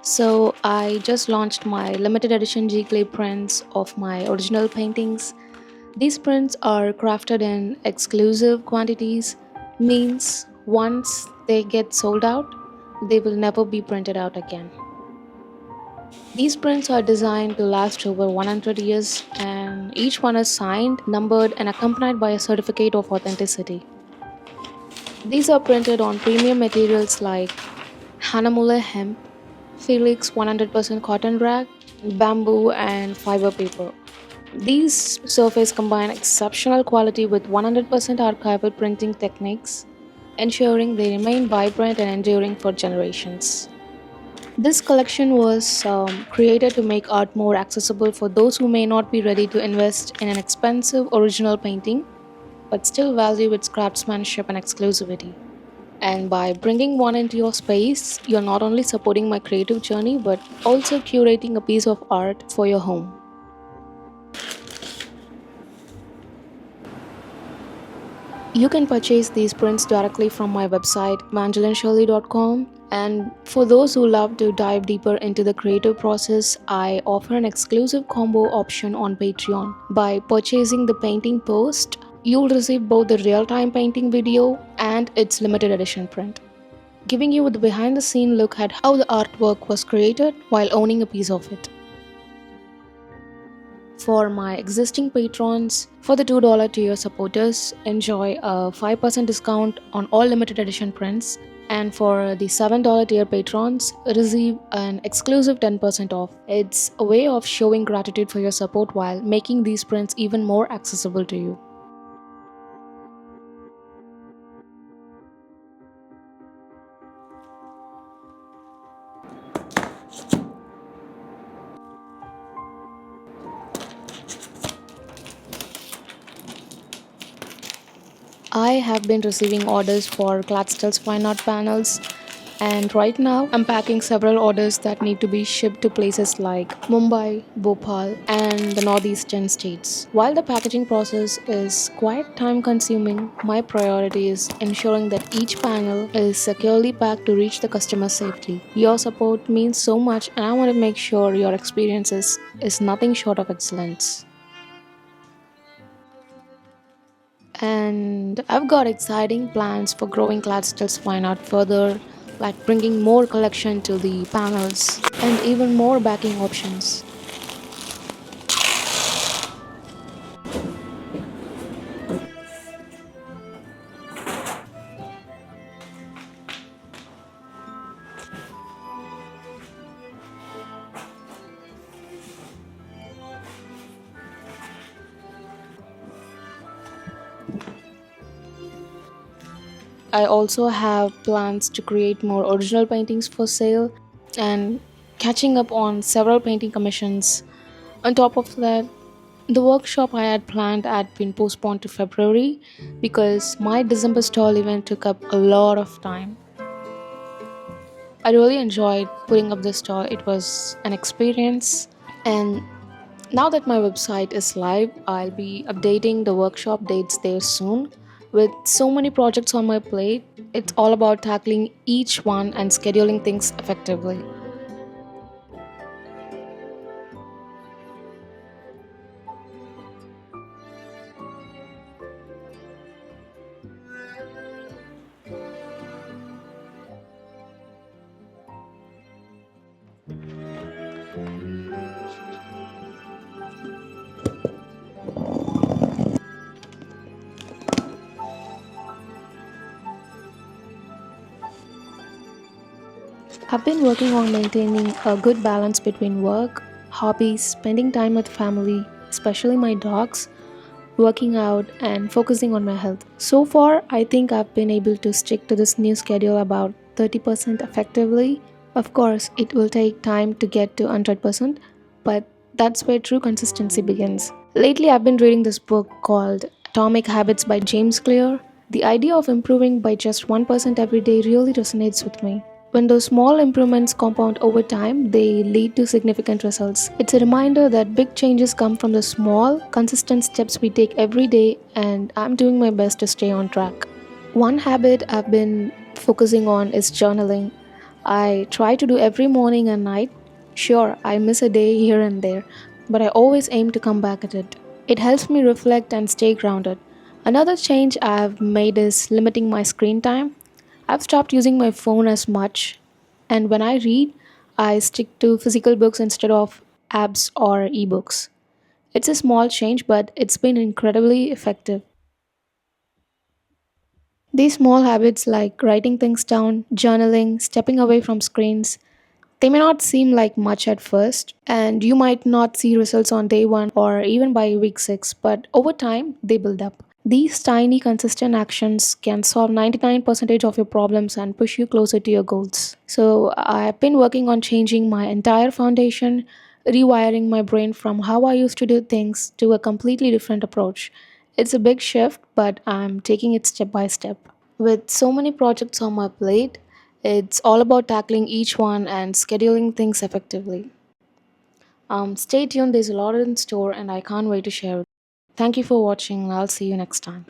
So I just launched my limited edition Giclée prints of my original paintings. These prints are crafted in exclusive quantities, means once they get sold out, they will never be printed out again. These prints are designed to last over 100 years, and each one is signed, numbered, and accompanied by a certificate of authenticity. These are printed on premium materials like Hanamule hemp, Felix 100% cotton rag, bamboo, and fiber paper. These surfaces combine exceptional quality with 100% archival printing techniques, ensuring they remain vibrant and enduring for generations. This collection was created to make art more accessible for those who may not be ready to invest in an expensive original painting but still value its craftsmanship and exclusivity. And by bringing one into your space, you're not only supporting my creative journey but also curating a piece of art for your home. You can purchase these prints directly from my website, manjalinshirley.com. And for those who love to dive deeper into the creative process, I offer an exclusive combo option on Patreon. By purchasing the painting post, you'll receive both the real-time painting video and its limited edition print, giving you the behind-the-scene look at how the artwork was created while owning a piece of it. For my existing patrons, for the $2 tier supporters, enjoy a 5% discount on all limited edition prints, and for the $7 tier patrons, receive an exclusive 10% off. It's a way of showing gratitude for your support while making these prints even more accessible to you. I have been receiving orders for Gladstills fine art panels, and right now I'm packing several orders that need to be shipped to places like Mumbai, Bhopal, and the northeastern states. While the packaging process is quite time consuming, my priority is ensuring that each panel is securely packed to reach the customer safely. Your support means so much, and I want to make sure your experience is nothing short of excellence. And I've got exciting plans for growing Gladstills fine art further, like bringing more collection to the panels and even more backing options. I also have plans to create more original paintings for sale and catching up on several painting commissions. On top of that, the workshop I had planned had been postponed to February because my December stall event took up a lot of time. I really enjoyed putting up this stall, it was an experience. And now that my website is live, I'll be updating the workshop dates there soon. With so many projects on my plate, it's all about tackling each one and scheduling things effectively. I've been working on maintaining a good balance between work, hobbies, spending time with family, especially my dogs, working out, and focusing on my health. So far, I think I've been able to stick to this new schedule about 30% effectively. Of course, it will take time to get to 100%, but that's where true consistency begins. Lately, I've been reading this book called Atomic Habits by James Clear. The idea of improving by just 1% every day really resonates with me. When those small improvements compound over time, they lead to significant results. It's a reminder that big changes come from the small, consistent steps we take every day, and I'm doing my best to stay on track. One habit I've been focusing on is journaling. I try to do every morning and night. Sure, I miss a day here and there, but I always aim to come back at it. It helps me reflect and stay grounded. Another change I've made is limiting my screen time. I've stopped using my phone as much, and when I read, I stick to physical books instead of apps or ebooks. It's a small change, but it's been incredibly effective. These small habits like writing things down, journaling, stepping away from screens, they may not seem like much at first, and you might not see results on day one or even by week six, but over time, they build up. These tiny, consistent actions can solve 99% of your problems and push you closer to your goals. So, I've been working on changing my entire foundation, rewiring my brain from how I used to do things to a completely different approach. It's a big shift, but I'm taking it step by step. With so many projects on my plate, it's all about tackling each one and scheduling things effectively. Stay tuned, there's a lot in store and I can't wait to share it. Thank you for watching. I'll see you next time.